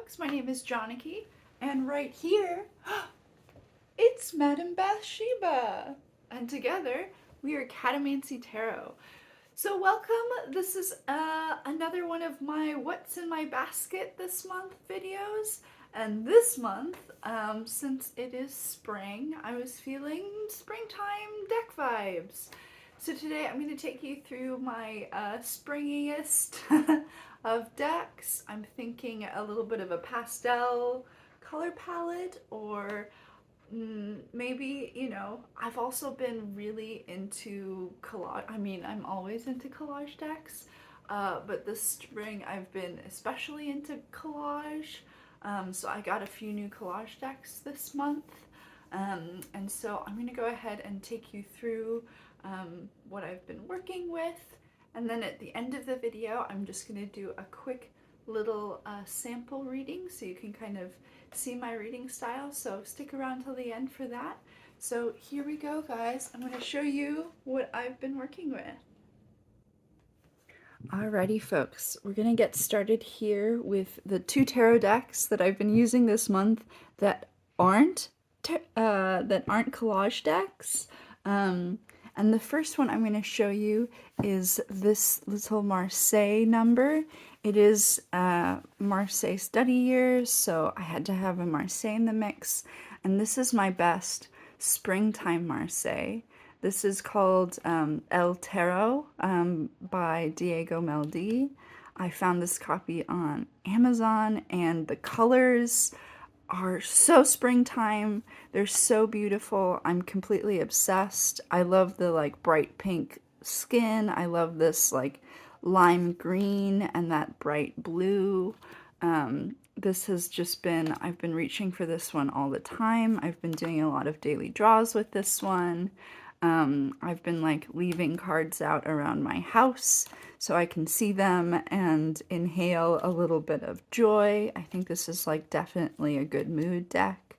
folks, my name is Janaki, and right here, it's Madame Bathsheba! And together, we are Catomancy Tarot. So welcome, this is another one of my What's in My Basket this month videos. And this month, since it is spring, I was feeling springtime deck vibes. So today I'm going to take you through my springiest of decks. I'm thinking a little bit of a pastel color palette, or maybe, you know, I've also been really into collage. I mean, I'm always into collage decks, but this spring I've been especially into collage. So I got a few new collage decks this month. And so I'm going to go ahead and take you through what I've been working with, and then at the end of the video I'm just going to do a quick little sample reading so you can kind of see my reading style, so stick around till the end for that. So here we go, guys. I'm going to show you what I've been working with. Alrighty folks, we're going to get started here with the two tarot decks that I've been using this month that aren't collage decks. And the first one I'm going to show you is this little Marseille number. It is Marseille study years, so I had to have a Marseille in the mix. And this is my best springtime Marseille. This is called El Tarot by Diego Meldi. I found this copy on Amazon, and the colors are so springtime. They're so beautiful. I'm completely obsessed. I love the like bright pink skin. I love this like lime green and that bright blue. This has just been, I've been reaching for this one all the time. I've been doing a lot of daily draws with this one. I've been like leaving cards out around my house so I can see them and inhale a little bit of joy. I think this is like definitely a good mood deck.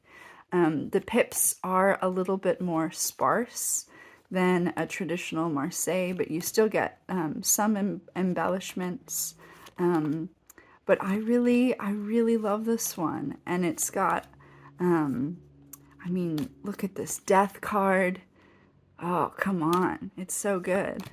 The pips are a little bit more sparse than a traditional Marseille, but you still get some embellishments. But I really love this one, and it's got, I mean, look at this death card. Oh, come on. It's so good.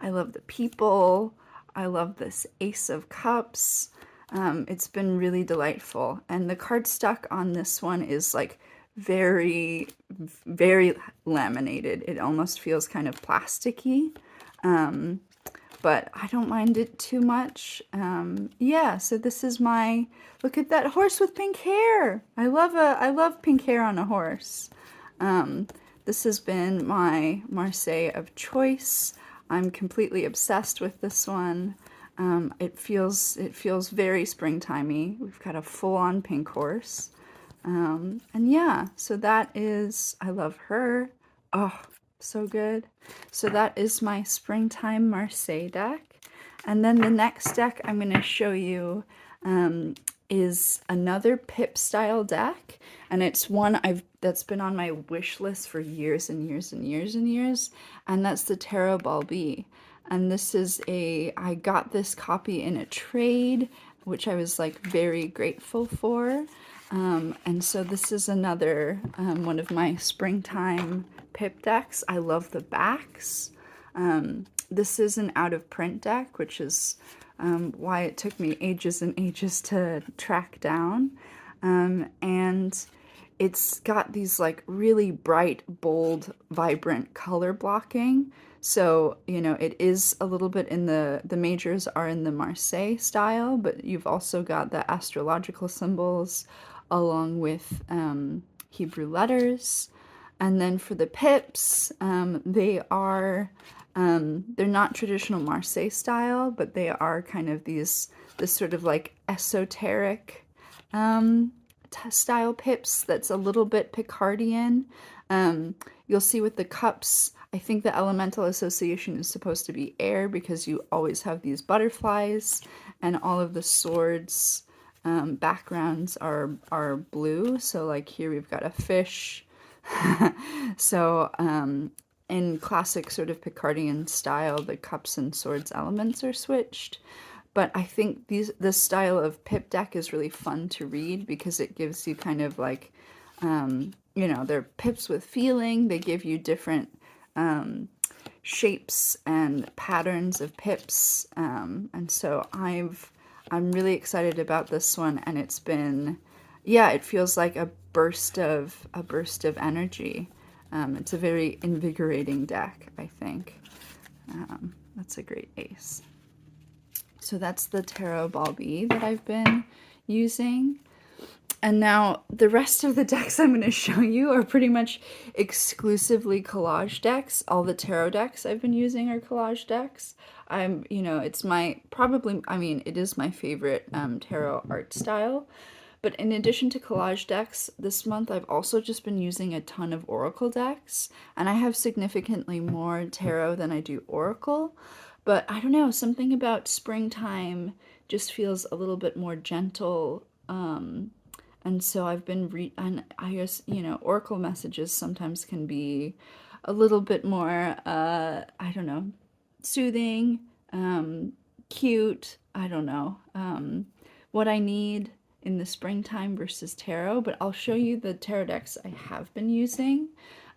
I love the people. I love this Ace of Cups. It's been really delightful. And the cardstock on this one is like very, very laminated. It almost feels kind of plasticky. But I don't mind it too much. Yeah, so this is my, look at that horse with pink hair. I love pink hair on a horse. This has been my Marseille of choice. I'm completely obsessed with this one. It feels very springtimey. We've got a full-on pink horse. And yeah, so that is, I love her. Oh, so good. So that is my springtime Marseille deck. And then the next deck I'm going to show you is another pip style deck, and it's one that's been on my wish list for years and years and years and years, and that's the Tarot Balbi. And this is I got this copy in a trade, which I was like very grateful for. And so this is another one of my springtime pip decks. I love the backs. This is an out of print deck, which is why it took me ages and ages to track down. And it's got these like really bright, bold, vibrant color blocking. So, you know, it is a little bit in the majors are in the Marseille style, but you've also got the astrological symbols along with Hebrew letters. And then for the pips, they are, they're not traditional Marseille style, but they are kind of this sort of like esoteric style pips that's a little bit Picardian. You'll see with the cups, I think the elemental association is supposed to be air because you always have these butterflies, and all of the swords backgrounds are blue. So like here we've got a fish. So in classic sort of Picardian style, the cups and swords elements are switched. but I think this style of pip deck is really fun to read because it gives you kind of like, you know, they're pips with feeling. They give you different shapes and patterns of pips, and so I'm really excited about this one, and it's been, yeah, it feels like a burst of energy. It's a very invigorating deck, I think. That's a great ace. So that's the Tarot Ball B that I've been using. And now the rest of the decks I'm going to show you are pretty much exclusively collage decks. All the tarot decks I've been using are collage decks. You know, it's my, probably, I mean, it is my favorite tarot art style. But in addition to collage decks, this month I've also just been using a ton of oracle decks. And I have significantly more tarot than I do oracle. But I don't know, something about springtime just feels a little bit more gentle. And so I've been and I guess, you know, oracle messages sometimes can be a little bit more, I don't know, soothing, cute, I don't know, what I need in the springtime versus tarot. But I'll show you the tarot decks I have been using.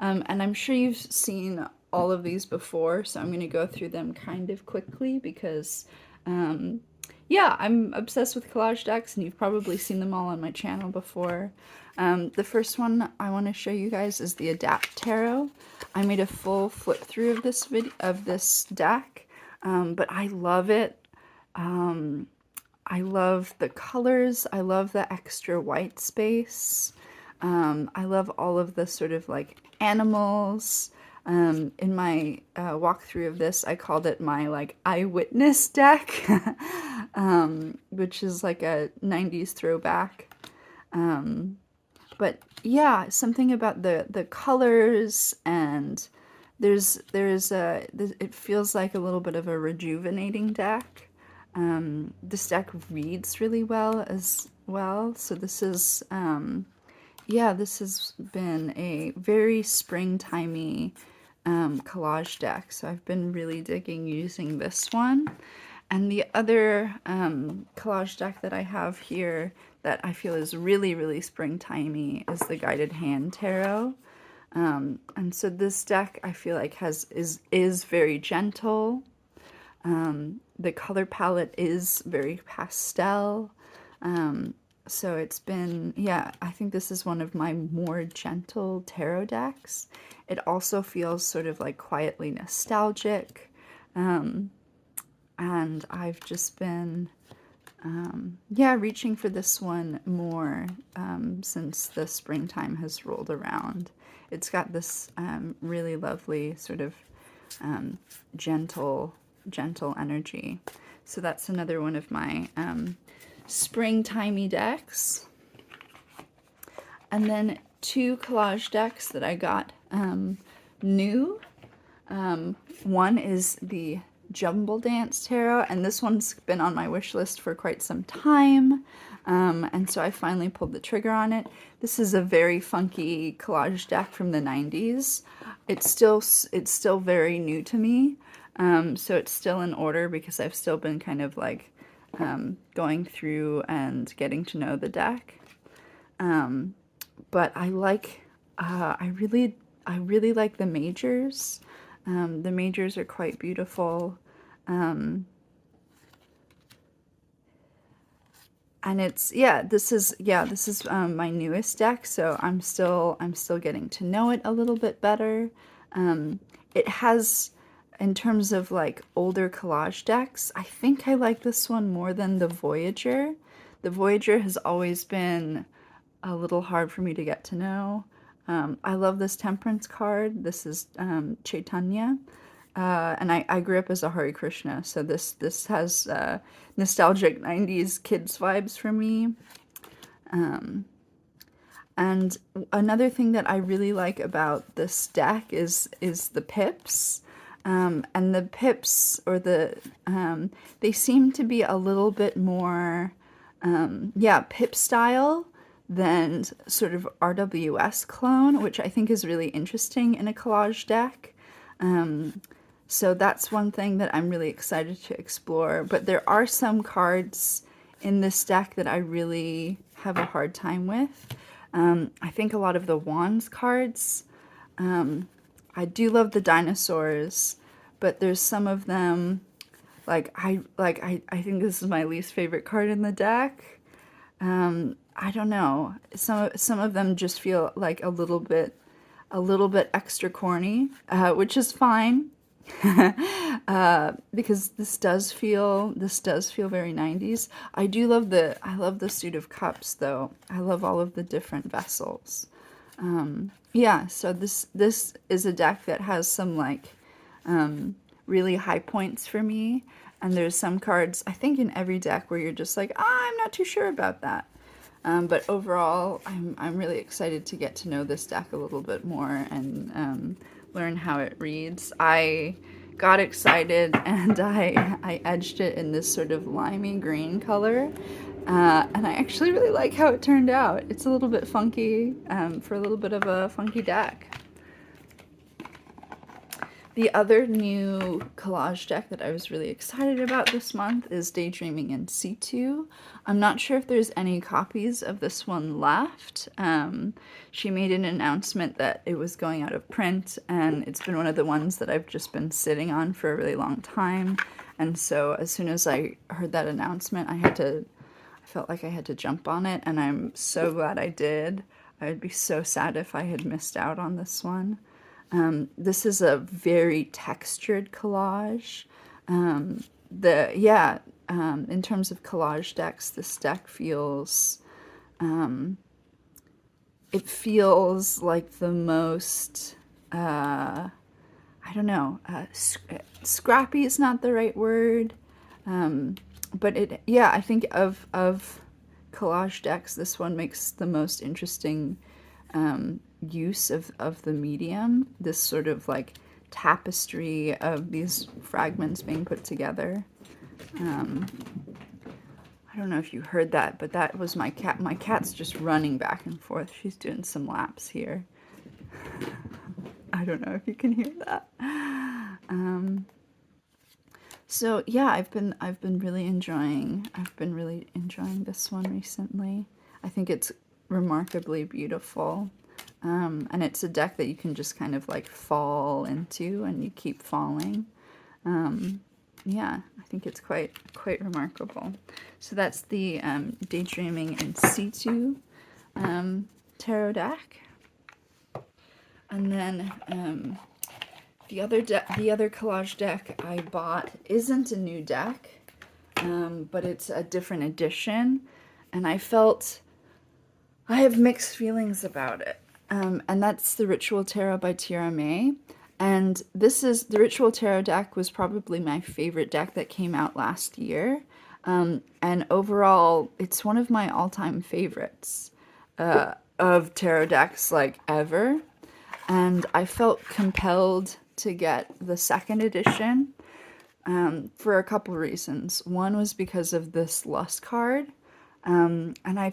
And I'm sure you've seen all of these before, so I'm going to go through them kind of quickly because, yeah, I'm obsessed with collage decks, and you've probably seen them all on my channel before. The first one I want to show you guys is the Adapt Tarot. I made a full flip through of this deck, but I love it. I love the colors. I love the extra white space. I love all of the sort of like animals. In my walkthrough of this, I called it my like eyewitness deck, which is like a 90s throwback. But yeah, something about the colors, and it feels like a little bit of a rejuvenating deck. This deck reads really well as well. So this is, yeah, this has been a very springtimey collage deck. So I've been really digging using this one. And the other collage deck that I have here that I feel is really, really springtimey is the Guided Hand Tarot. And so this deck I feel like is very gentle. The color palette is very pastel. So it's been, yeah, I think this is one of my more gentle tarot decks. It also feels sort of like quietly nostalgic. And I've just been, yeah, reaching for this one more since the springtime has rolled around. It's got this really lovely sort of gentle energy. So that's another one of my springtimey decks. And then two collage decks that I got new. One is the Jumble Dance Tarot, and this one's been on my wish list for quite some time. And so I finally pulled the trigger on it. This is a very funky collage deck from the 90s. It's still very new to me. So it's still in order because I've still been kind of like going through and getting to know the deck. But I like, I really like the majors. The majors are quite beautiful. And it's, this is my newest deck, so I'm still getting to know it a little bit better. It has, in terms of like older collage decks, I think I like this one more than the Voyager. The Voyager has always been a little hard for me to get to know. I love this Temperance card. This is Chaitanya. And I grew up as a Hare Krishna, so this has nostalgic 90s kids vibes for me. And another thing that I really like about this deck is the pips. And the pips, or they seem to be a little bit more, pip style than sort of RWS clone, which I think is really interesting in a collage deck. So that's one thing that I'm really excited to explore. But there are some cards in this deck that I really have a hard time with. I think a lot of the Wands cards, I do love the dinosaurs, but there's some of them, I think this is my least favorite card in the deck. I don't know. Some of them just feel like a little bit extra corny, which is fine. Because this does feel very 90s. I love the suit of cups though. I love all of the different vessels. Yeah, so this is a deck that has some really high points for me, and there's some cards I think in every deck where you're just like, I'm not too sure about that. But overall, I'm really excited to get to know this deck a little bit more and learn how it reads. I got excited and I edged it in this sort of limey green color. And I actually really like how it turned out. It's a little bit funky for a little bit of a funky deck. The other new collage deck that I was really excited about this month is Daydreaming in C2. I'm not sure if there's any copies of this one left. She made an announcement that it was going out of print, and it's been one of the ones that I've just been sitting on for a really long time. And so as soon as I heard that announcement, I felt like I had to jump on it, and I'm so glad I did. I would be so sad if I had missed out on this one. This is a very textured collage. In terms of collage decks, this deck feels, it feels like the most, I don't know, scrappy is not the right word, but I think of collage decks, this one makes the most interesting use of the medium, this sort of like tapestry of these fragments being put together. I don't know if you heard that, but that was my cat. My cat's just running back and forth. She's doing some laps here. I don't know if you can hear that. So yeah, I've been really enjoying this one recently. I think it's remarkably beautiful. And it's a deck that you can just kind of like fall into and you keep falling. Yeah, I think it's quite remarkable. So that's the Daydreaming in C2 tarot deck. And then the other collage deck I bought isn't a new deck, but it's a different edition, and I have mixed feelings about it. And that's the Ritual Tarot by Tira May. And the Ritual Tarot deck was probably my favorite deck that came out last year. And overall, it's one of my all-time favorites of tarot decks like ever. And I felt compelled to get the second edition for a couple reasons. One was because of this Lust card. And I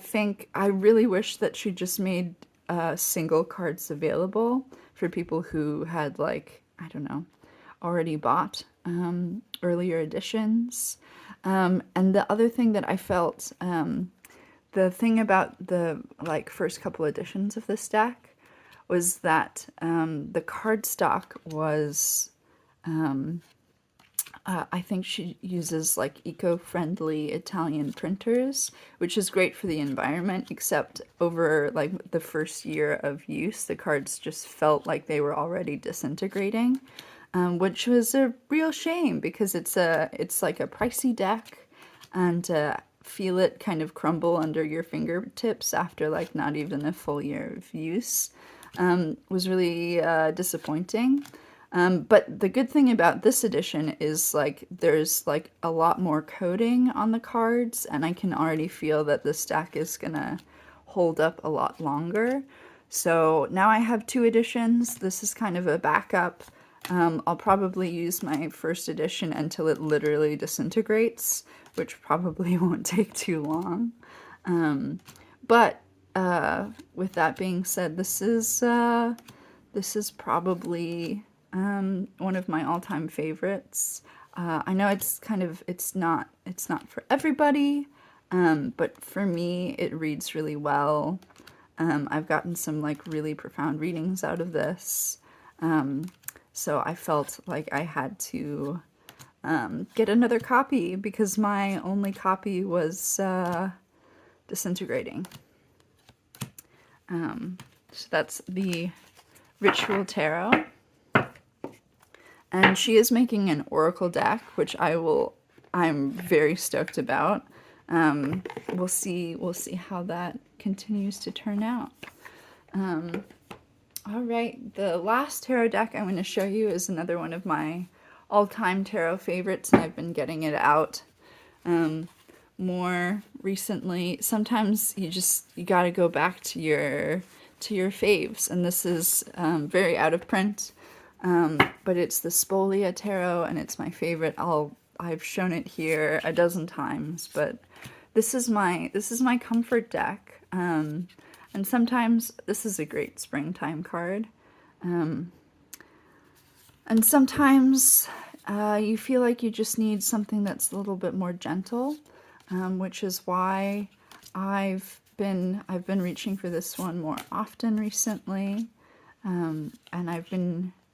really wish that she just made single cards available for people who had, like, I don't know, already bought earlier editions. And the other thing that I felt, the thing about the first couple editions of this deck was that the cardstock was, I think she uses like eco-friendly Italian printers, which is great for the environment, except over like the first year of use, the cards just felt like they were already disintegrating, which was a real shame because it's like a pricey deck, and feel it kind of crumble under your fingertips after like not even a full year of use was really disappointing. But the good thing about this edition is like there's like a lot more coding on the cards, and I can already feel that this deck is gonna hold up a lot longer. So now I have two editions. This is kind of a backup. I'll probably use my first edition until it literally disintegrates, which probably won't take too long. But with that being said, this is probably one of my all-time favorites. I know it's not for everybody, but for me it reads really well. I've gotten some like really profound readings out of this, so I felt like I had to get another copy because my only copy was disintegrating. So that's the Ritual Tarot. And she is making an oracle deck, which I'm very stoked about. We'll see how that continues to turn out. All right, the last tarot deck I'm going to show you is another one of my all-time tarot favorites, and I've been getting it out more recently. Sometimes you got to go back to your faves, and this is very out of print. But it's the Spolia Tarot, and it's my favorite. I've shown it here a dozen times, but this is my comfort deck. And sometimes this is a great springtime card. And sometimes you feel like you just need something that's a little bit more gentle, which is why I've been reaching for this one more often recently. And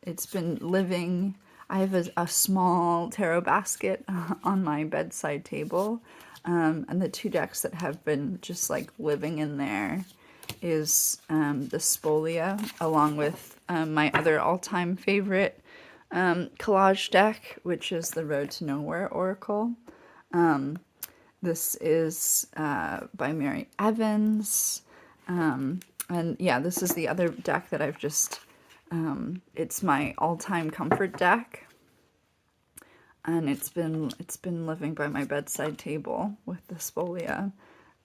it's been living. I have a small tarot basket on my bedside table, and the two decks that have been just like living in there is the Spolia, along with my other all-time favorite collage deck, which is the Road to Nowhere Oracle. This is by Mary Evans, and yeah, this is the other deck that I've just it's my all-time comfort deck, and it's been living by my bedside table with the Spolia.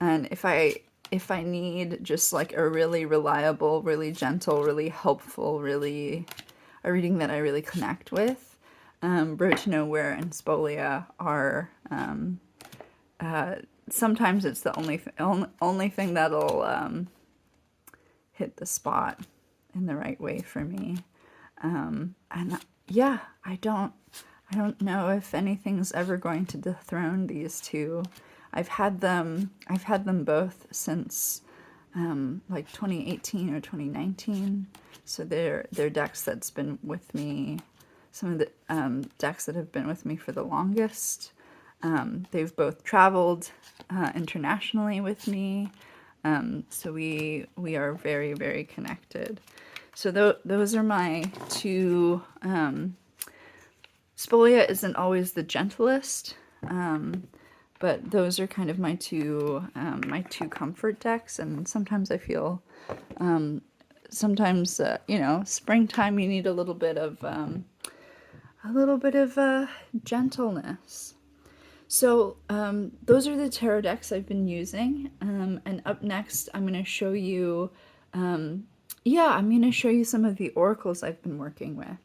And if I need just like a really reliable, really gentle, really helpful, really a reading that I really connect with, Road to Nowhere and Spolia are sometimes it's the only thing that'll hit the spot in the right way for me. And yeah, I don't know if anything's ever going to dethrone these two. I've had them both since like 2018 or 2019. So they're decks that's been with me, some of the decks that have been with me for the longest. They've both traveled internationally with me. So we are very, very connected. So those are my two. Spolia isn't always the gentlest, but those are kind of my two comfort decks. And sometimes I feel, you know, springtime you need a little bit of gentleness. So those are the tarot decks I've been using, and up next I'm going to show you, I'm going to show you some of the oracles I've been working with.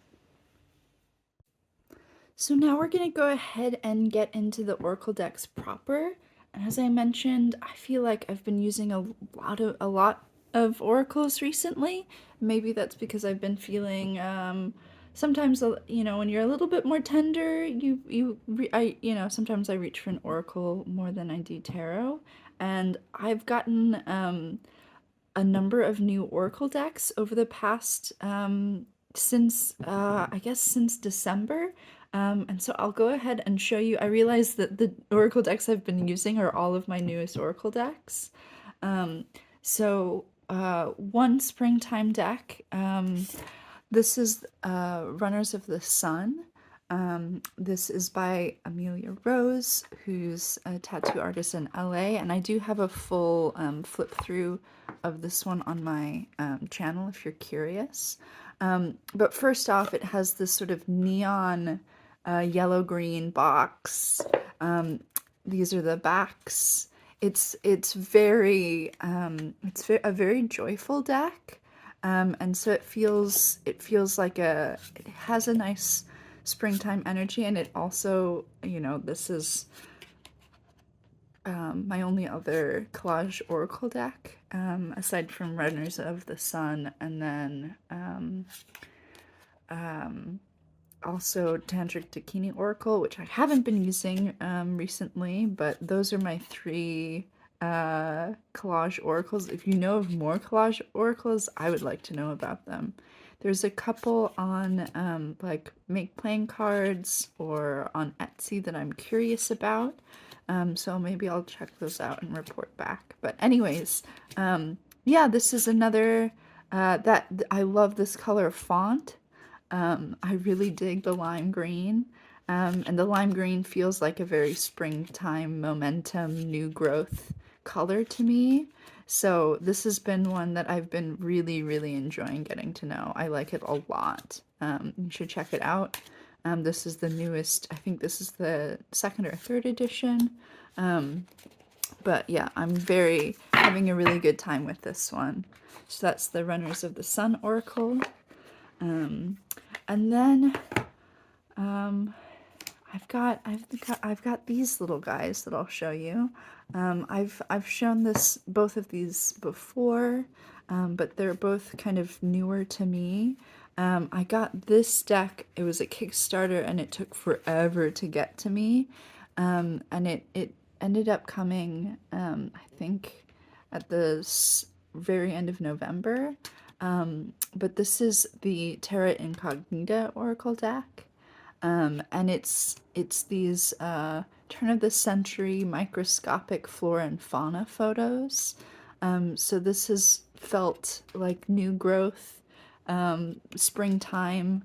So now we're going to go ahead and get into the oracle decks proper. And as I mentioned, I feel like I've been using a lot of oracles recently. Maybe that's because I've been feeling sometimes, you know, when you're a little bit more tender, sometimes I reach for an oracle more than I do tarot. And I've gotten a number of new oracle decks over the past since December. And so I'll go ahead and show you. I realize that the oracle decks I've been using are all of my newest oracle decks. So one springtime deck. This is Runners of the Sun. This is by Amelia Rose, who's a tattoo artist in LA, and I do have a full flip through of this one on my channel if you're curious. But first off, it has this sort of neon yellow-green box. These are the backs. It's a very joyful deck, and so it feels like it has a nice springtime energy, and it also, you know, this is my only other collage oracle deck, aside from Runners of the Sun, and then also Tantric Dakini Oracle, which I haven't been using recently, but those are my three collage oracles. If you know of more collage oracles, I would like to know about them. There's a couple on like make playing cards or on Etsy that I'm curious about. So maybe I'll check those out and report back. But anyways, yeah, this is another that I love this color font. I really dig the lime green. And the lime green feels like a very springtime momentum, new growth color to me. So this has been one that I've been really, really enjoying getting to know. I like it a lot. You should check it out. This is the newest, I think this is the second or third edition. But yeah, I'm having a really good time with this one. So that's the Runners of the Sun Oracle. And then I've got these little guys that I'll show you. I've shown both of these before, but they're both kind of newer to me. I got this deck. It was a Kickstarter, and it took forever to get to me. And it ended up coming, I think, at the very end of November. But this is the Terra Incognita Oracle deck. And it's these turn of the century microscopic flora and fauna photos. So this has felt like new growth, springtime,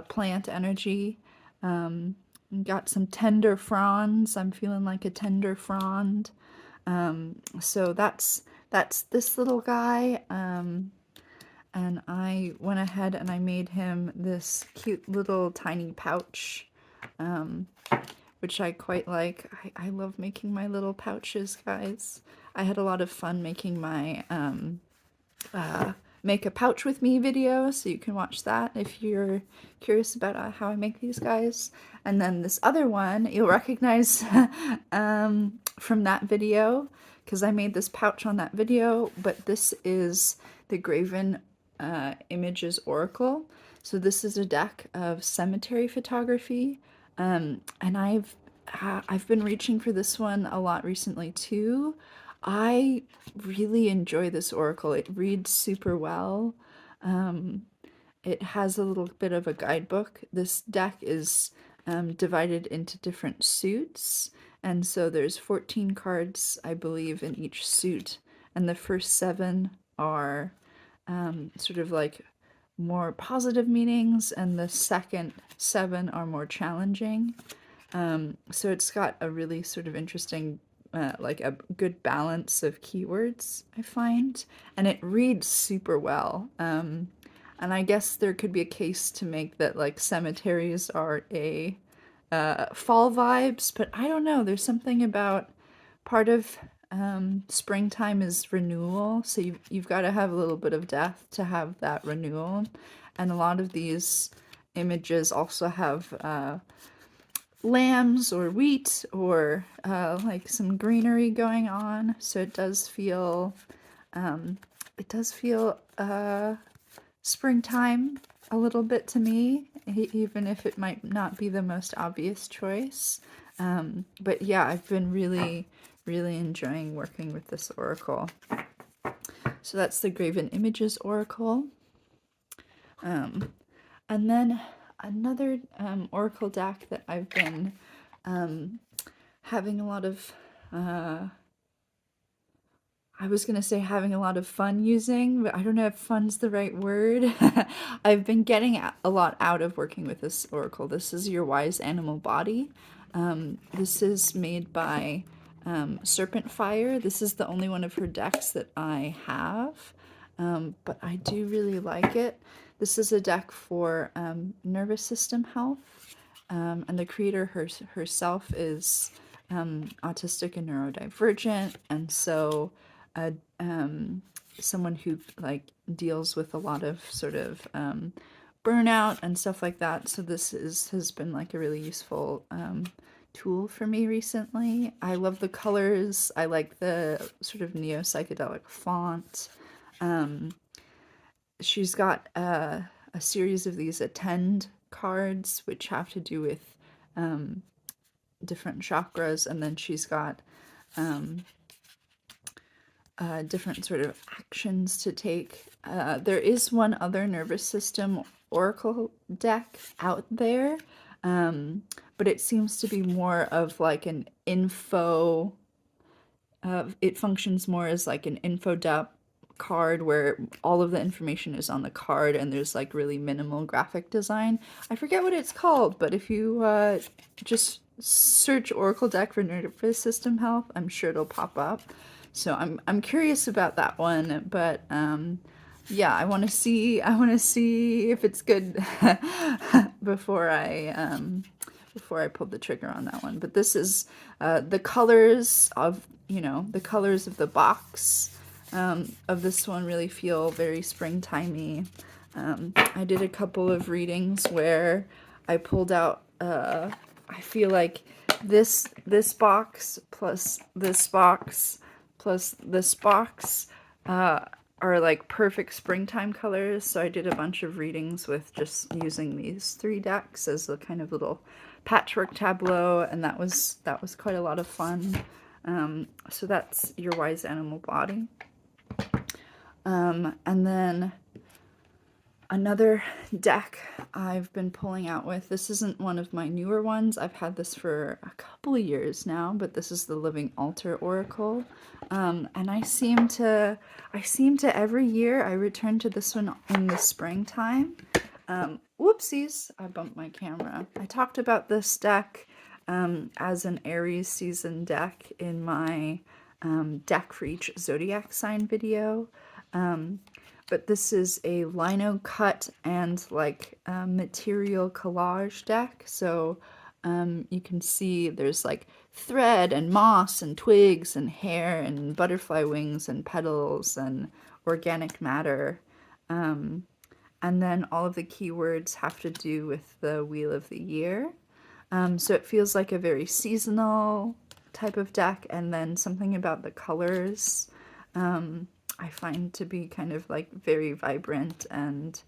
plant energy. Got some tender fronds. I'm feeling like a tender frond. So that's this little guy. And I went ahead and I made him this cute little tiny pouch, which I quite like. I love making my little pouches, guys. I had a lot of fun making my Make a Pouch With Me video, so you can watch that if you're curious about how I make these guys. And then this other one, you'll recognize from that video, because I made this pouch on that video, but this is the Graven Images Oracle. So this is a deck of cemetery photography, and I've been reaching for this one a lot recently too. I really enjoy this oracle. It reads super well. It has a little bit of a guidebook. This deck is divided into different suits, and so there's 14 cards, I believe, in each suit, and the first 7 are sort of like more positive meanings, and the second 7 are more challenging. So it's got a really sort of interesting, like a good balance of keywords, I find, and it reads super well. And I guess there could be a case to make that like cemeteries are a fall vibes, but I don't know. There's something about part of springtime is renewal, so you've got to have a little bit of death to have that renewal. And a lot of these images also have lambs or wheat or like some greenery going on, so it does feel springtime a little bit to me, even if it might not be the most obvious choice. But yeah, I've been really enjoying working with this oracle. So that's the Graven Images Oracle. And then another oracle deck that I've been having a lot of I was going to say having a lot of fun using, but I don't know if fun's the right word. I've been getting a lot out of working with this oracle. This is Your Wise Animal Body. This is made by Serpent Fire. This is the only one of her decks that I have, but I do really like it. This is a deck for nervous system health, and the creator herself is autistic and neurodivergent, and so someone who like deals with a lot of sort of burnout and stuff like that. So this has been like a really useful tool for me recently. I love the colors. I like the sort of neo-psychedelic font. She's got a series of these attend cards, which have to do with different chakras, and then she's got different sort of actions to take. There is one other nervous system oracle deck out there, but it seems to be more of like an info. It functions more as like an info dump card where all of the information is on the card and there's like really minimal graphic design. I forget what it's called, but if you just search Oracle deck for nervous system health, I'm sure it'll pop up. So I'm curious about that one, but yeah, I want to see if it's good before I pulled the trigger on that one. But this is the colors of the colors of the box of this one really feel very springtimey. I did a couple of readings where I pulled out. I feel like this box plus this box plus this box are like perfect springtime colors. So I did a bunch of readings with just using these 3 decks as a kind of little patchwork tableau, and that was quite a lot of fun. So that's your wise animal body. And then another deck I've been pulling out with, this isn't one of my newer ones, I've had this for a couple of years now, but this is the Living Altar Oracle. And I seem to every year I return to this one in the springtime. Whoopsies, I bumped my camera. I talked about this deck as an Aries season deck in my deck for each zodiac sign video. But this is a lino cut and like material collage deck. So you can see there's like thread and moss and twigs and hair and butterfly wings and petals and organic matter. And then all of the keywords have to do with the Wheel of the Year. So it feels like a very seasonal type of deck, and then something about the colors I find to be kind of like very vibrant and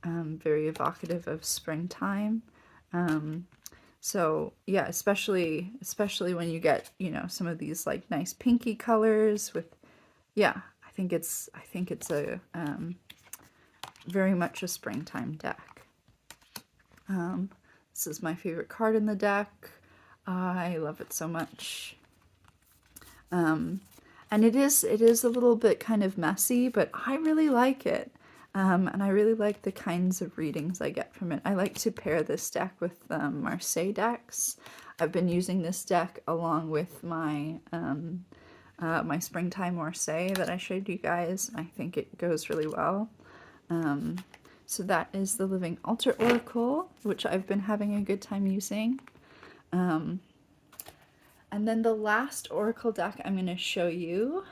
very evocative of springtime. So yeah, especially when you get, some of these like nice pinky colors with, yeah, I think it's a very much a springtime deck. This is my favorite card in the deck. I love it so much. And it is a little bit kind of messy, but I really like it. And I really like the kinds of readings I get from it. I like to pair this deck with Marseille decks. I've been using this deck along with my my Springtime Marseille that I showed you guys. I think it goes really well. So that is the Living Altar Oracle, which I've been having a good time using. And then the last Oracle deck I'm going to show you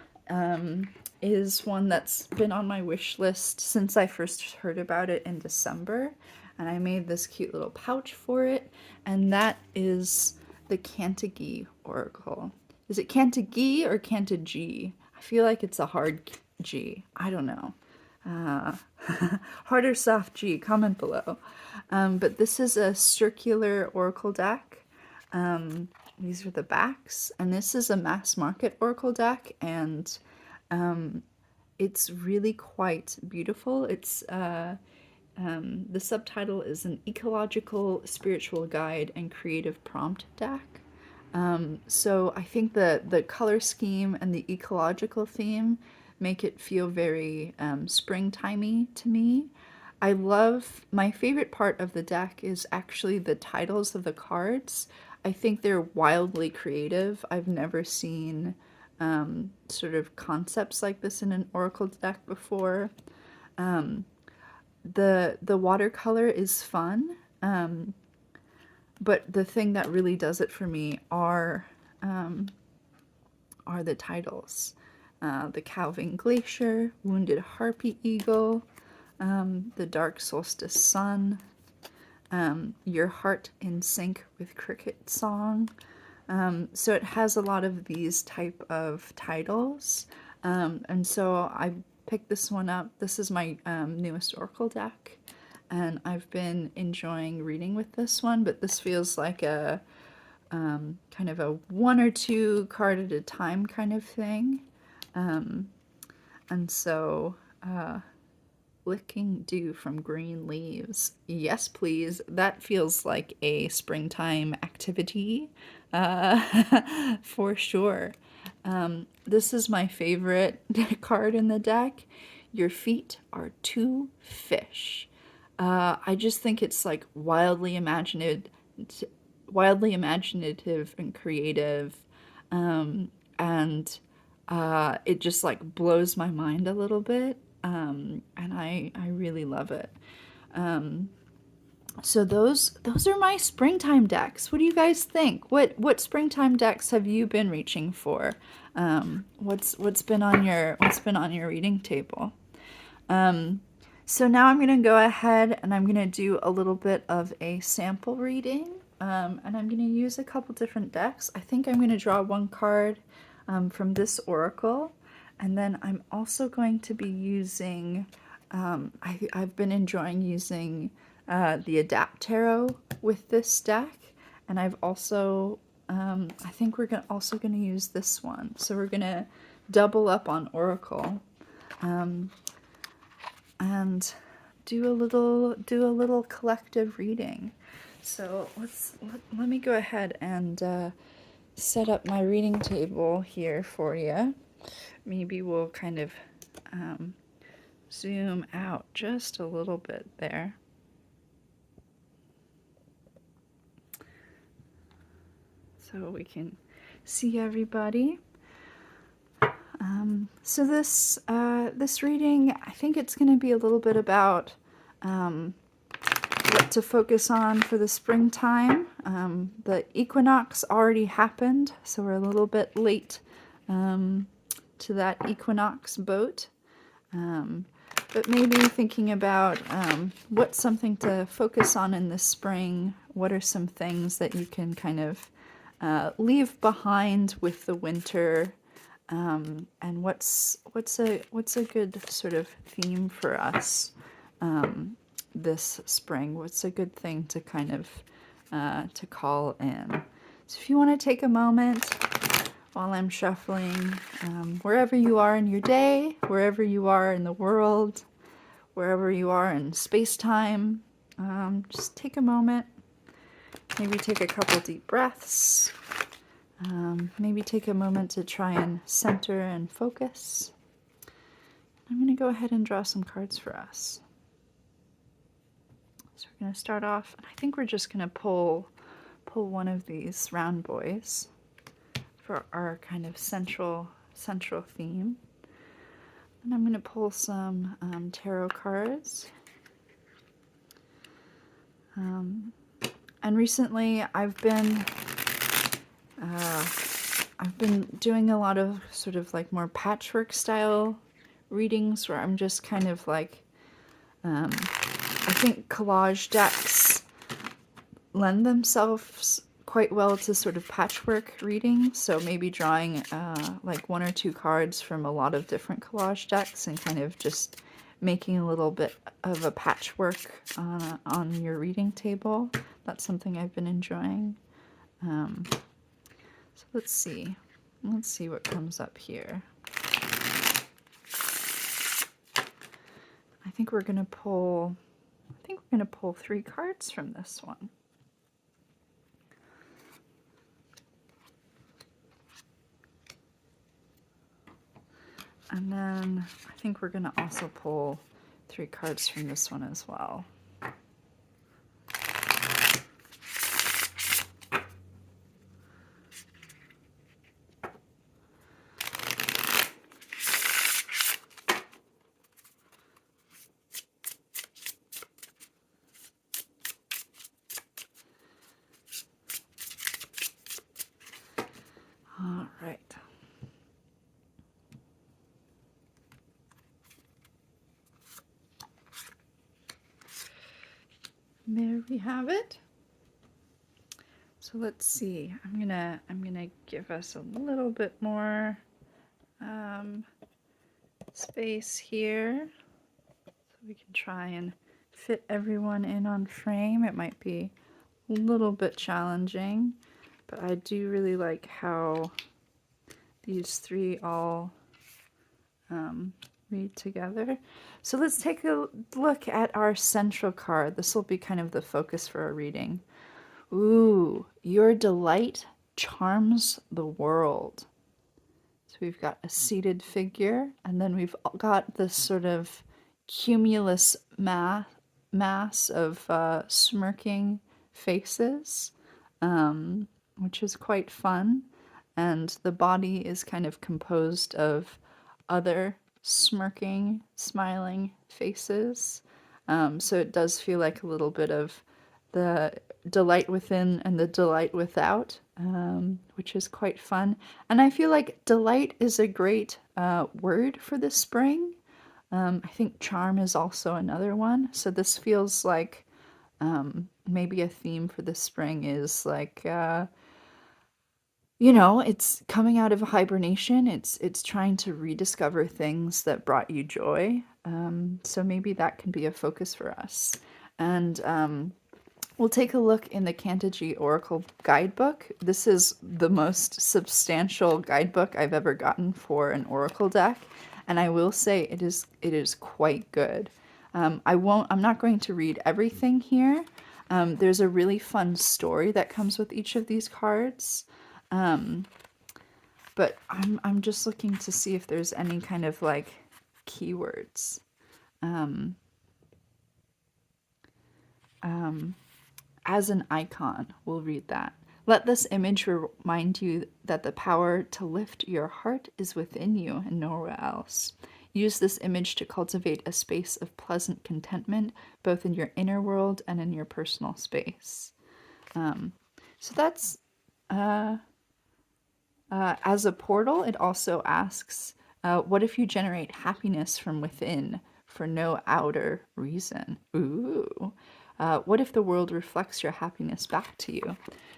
is one that's been on my wish list since I first heard about it in December. And I made this cute little pouch for it. And that is the Cantagee Oracle. Is it Cantagee or Cantagee? I feel like it's a hard G. I don't know. Hard or soft G, comment below. But this is a circular Oracle deck. These are the backs, and this is a mass market Oracle deck, and it's really quite beautiful. It's the subtitle is an ecological, spiritual guide and creative prompt deck. So I think the color scheme and the ecological theme make it feel very springtimey to me. I love, my favorite part of the deck is actually the titles of the cards. I think they're wildly creative. I've never seen sort of concepts like this in an Oracle deck before. The watercolor is fun, but the thing that really does it for me are the titles. The Calving Glacier, Wounded Harpy Eagle, the Dark Solstice Sun, Your Heart in Sync with Cricket Song. So it has a lot of these type of titles. And so I picked this one up. This is my newest Oracle deck. and I've been enjoying reading with this one, but this feels like a kind of a 1 or 2 card at a time kind of thing. And so, licking dew from green leaves. Yes, please. That feels like a springtime activity, for sure. This is my favorite card in the deck. Your feet are 2 fish. I just think it's like wildly imaginative and creative, and it just like blows my mind a little bit, and I really love it. So those are my springtime decks. What do you guys think? What springtime decks have you been reaching for? What's been on your reading table? So now I'm going to go ahead and I'm going to do a little bit of a sample reading, and I'm going to use a couple different decks. I think I'm going to draw 1 card from this oracle, and then I'm also going to be using, I've been enjoying using the Adapt Tarot with this deck, and I've also, I think we're also going to use this one. So we're going to double up on oracle. And do a little collective reading. So let me go ahead and set up my reading table here for you. Maybe we'll kind of zoom out just a little bit there. So we can see everybody. So this reading, I think it's going to be a little bit about what to focus on for the springtime. The equinox already happened, so we're a little bit late to that equinox boat. But maybe thinking about what's something to focus on in the spring. What are some things that you can kind of leave behind with the winter? And what's a good sort of theme for us this spring? What's a good thing to kind of to call in? So if you want to take a moment while I'm shuffling, wherever you are in your day, wherever you are in the world, wherever you are in space-time, just take a moment. Maybe take a couple deep breaths. Maybe take a moment to try and center and focus. I'm going to go ahead and draw some cards for us. So we're going to start off, and I think we're just going to pull one of these round boys for our kind of central theme. And I'm going to pull some tarot cards. And recently I've been doing a lot of sort of like more patchwork style readings where I'm just kind of like, I think collage decks lend themselves quite well to sort of patchwork reading. So maybe drawing like 1 or 2 cards from a lot of different collage decks and kind of just making a little bit of a patchwork on your reading table. That's something I've been enjoying. So let's see what comes up here. I think we're gonna pull 3 cards from this one. And then I think we're gonna also pull 3 cards from this one as well. All right. There we have it. So let's see. I'm gonna give us a little bit more space here, so we can try and fit everyone in on frame. It might be a little bit challenging, but I do really like how these three all read together. So let's take a look at our central card. This will be kind of the focus for our reading. Ooh, your delight charms the world. So we've got a seated figure, and then we've got this sort of cumulus mass of smirking faces, which is quite fun. And the body is kind of composed of other smirking, smiling faces. So it does feel like a little bit of the delight within and the delight without, which is quite fun. And I feel like delight is a great word for the spring. I think charm is also another one. So this feels like maybe a theme for the spring is like, it's coming out of hibernation. It's trying to rediscover things that brought you joy. So maybe that can be a focus for us. And we'll take a look in the Catomancy Oracle Guidebook. This is the most substantial guidebook I've ever gotten for an Oracle deck, and I will say it is quite good. I'm not going to read everything here. There's a really fun story that comes with each of these cards. But I'm just looking to see if there's any kind of like keywords. As an icon, we'll read that. Let this image remind you that the power to lift your heart is within you and nowhere else. Use this image to cultivate a space of pleasant contentment, both in your inner world and in your personal space. So that's as a portal. It also asks, what if you generate happiness from within for no outer reason? Ooh. What if the world reflects your happiness back to you?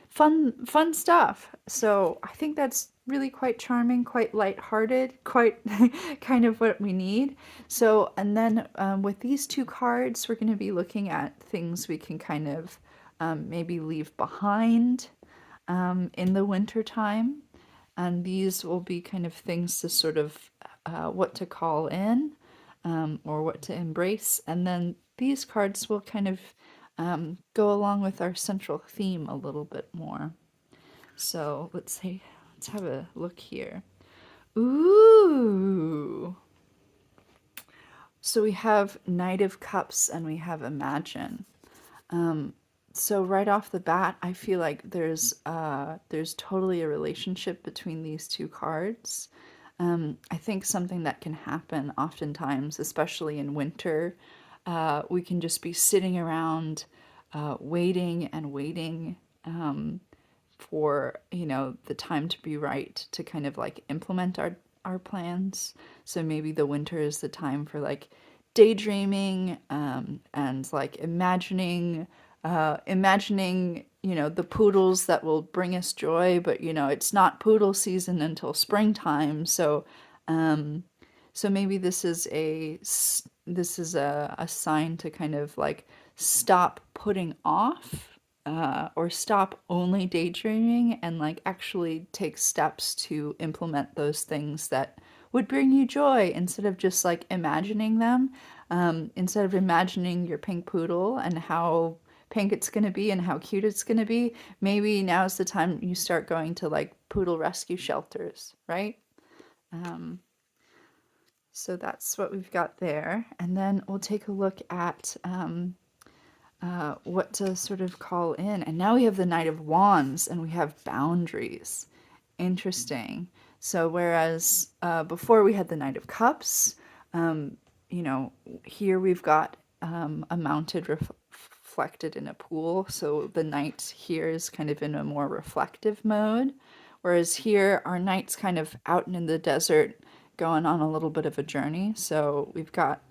Fun stuff. So I think that's really quite charming, quite lighthearted, quite kind of what we need. So, and then with these two cards, we're going to be looking at things we can kind of maybe leave behind in the winter time. And these will be kind of things to sort of what to call in or what to embrace. And then these cards will kind of go along with our central theme a little bit more. So let's have a look here. Ooh. So we have Knight of Cups and we have Imagine. So right off the bat, I feel like there's totally a relationship between these two cards. I think something that can happen oftentimes, especially in winter, we can just be sitting around waiting and waiting for, the time to be right to kind of like implement our plans. So maybe the winter is the time for like daydreaming and like imagining, the poodles that will bring us joy, but it's not poodle season until springtime. So maybe this is a sign to kind of like stop putting off or stop only daydreaming and like actually take steps to implement those things that would bring you joy instead of just like imagining them. Instead of imagining your pink poodle and how pink it's going to be and how cute it's going to be, maybe now's the time you start going to like poodle rescue shelters, right? So that's what we've got there. And then we'll take a look at what to sort of call in. And now we have the Knight of Wands and we have boundaries. Interesting. So whereas before we had the Knight of Cups, here we've got a mounted reflected in a pool. So the knight here is kind of in a more reflective mode. Whereas here, our knight's kind of out in the desert going on a little bit of a journey. So we've got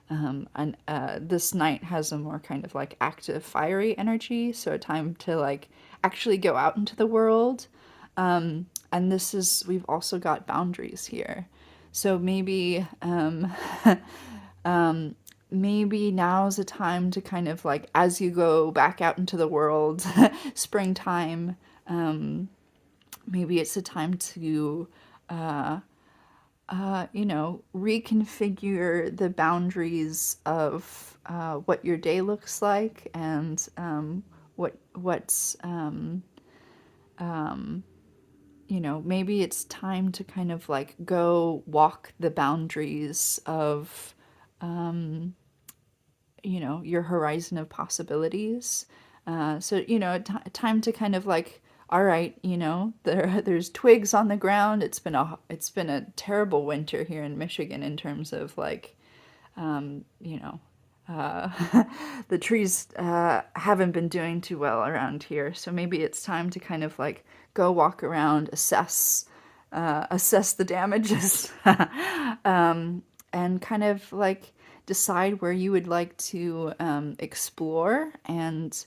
this knight has a more kind of like active, fiery energy. So a time to like actually go out into the world. And we've also got boundaries here. So maybe maybe now's a time to kind of like, as you go back out into the world, springtime, maybe it's a time to, reconfigure the boundaries of what your day looks like, and what's maybe it's time to kind of like go walk the boundaries of your horizon of possibilities. Time to kind of like, all right, there's twigs on the ground. It's been a terrible winter here in Michigan in terms of like, um, you know, uh, the trees haven't been doing too well around here. So maybe it's time to kind of like go walk around, assess the damages, and kind of like decide where you would like to explore, and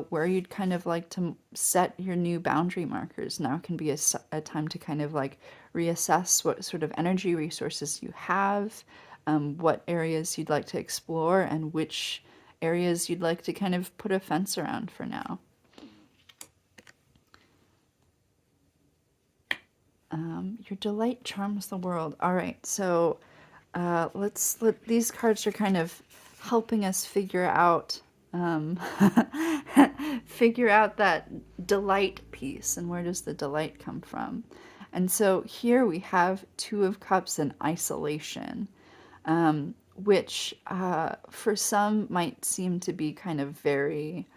where you'd kind of like to set your new boundary markers. Now can be a time to kind of like reassess what sort of energy resources you have, what areas you'd like to explore, and which areas you'd like to kind of put a fence around for now. Your delight charms the world. All right, so these cards are kind of helping us figure out figure out that delight piece, and where does the delight come from. And so here we have Two of Cups in isolation, which for some might seem to be kind of very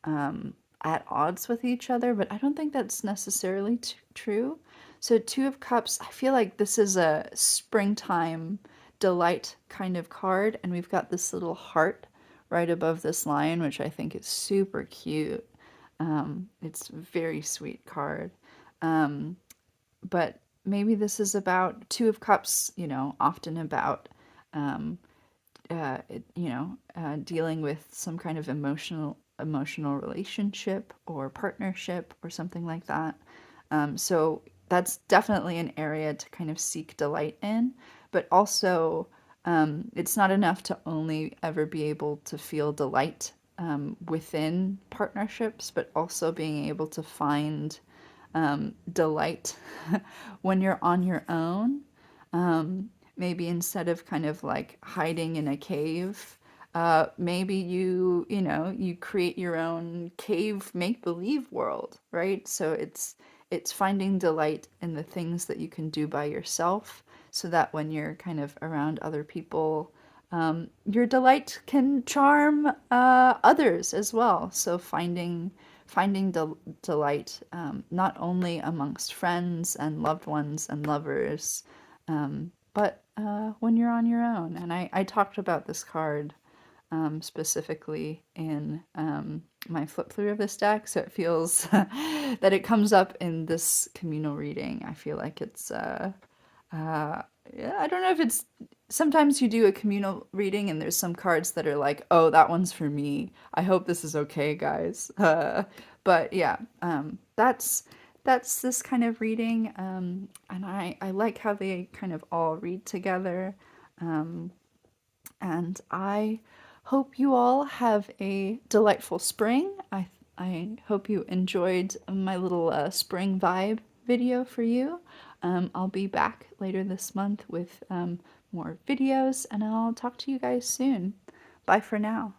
at odds with each other, but I don't think that's necessarily true. So Two of Cups, I feel like this is a springtime delight kind of card, and we've got this little heart right above this lion, which I think is super cute. It's a very sweet card. But maybe this is about Two of Cups, often about dealing with some kind of emotional relationship or partnership or something like that. So that's definitely an area to kind of seek delight in, but also it's not enough to only ever be able to feel delight within partnerships, but also being able to find delight when you're on your own. Maybe instead of kind of like hiding in a cave, maybe you create your own cave make-believe world, right? So it's finding delight in the things that you can do by yourself, so that when you're kind of around other people, your delight can charm others as well. So finding delight, not only amongst friends and loved ones and lovers, but when you're on your own. And I talked about this card specifically in my flip through of this deck, so it feels that it comes up in this communal reading. I feel like it's yeah, I don't know if it's, sometimes you do a communal reading and there's some cards that are like, oh, that one's for me. I hope this is okay, guys. But yeah, that's this kind of reading, and I like how they kind of all read together. And I hope you all have a delightful spring. I hope you enjoyed my little spring vibe video for you. I'll be back later this month with more videos, and I'll talk to you guys soon. Bye for now.